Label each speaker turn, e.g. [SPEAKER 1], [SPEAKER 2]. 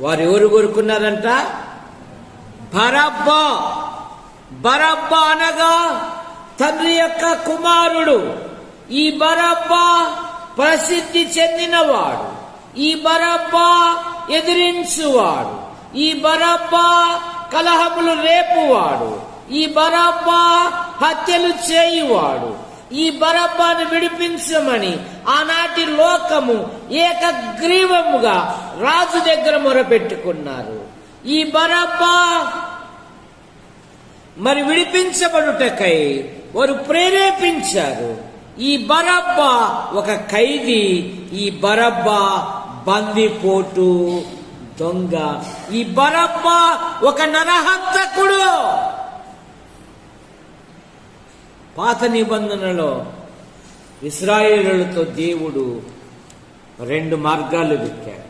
[SPEAKER 1] వారు ఎవరు కోరుకున్నారంట? బరబ్బా. బరబ్బా అనగా తండ్రి యొక్క కుమారుడు. ఈ బరబ్బా ప్రసిద్ధి చెందినవాడు. ఈ బరబ్బా ఎదిరించువాడు. ఈ బరబ్బా కలహములు రేపువాడు. ఈ బరబ్బా హత్యలు చేయువాడు. ఈ బరబ్బాను విడిపించమని ఆనాటి లోకము ఏకగ్రీవముగా రాజు దగ్గర మొరపెట్టుకున్నారు. ఈ బరబ్బా మరి విడిపించబడుటకై వారు ప్రేరేపించారు. ఈ బరబ్బా ఒక ఖైదీ. ఈ బరబ్బా బందిపోటు దొంగ. ఈ బరబ్బా ఒక నరహంతకుడు. పాత నిబంధనలో ఇశ్రాయేలులతో దేవుడు 2 మార్గాలు పెట్టాడు.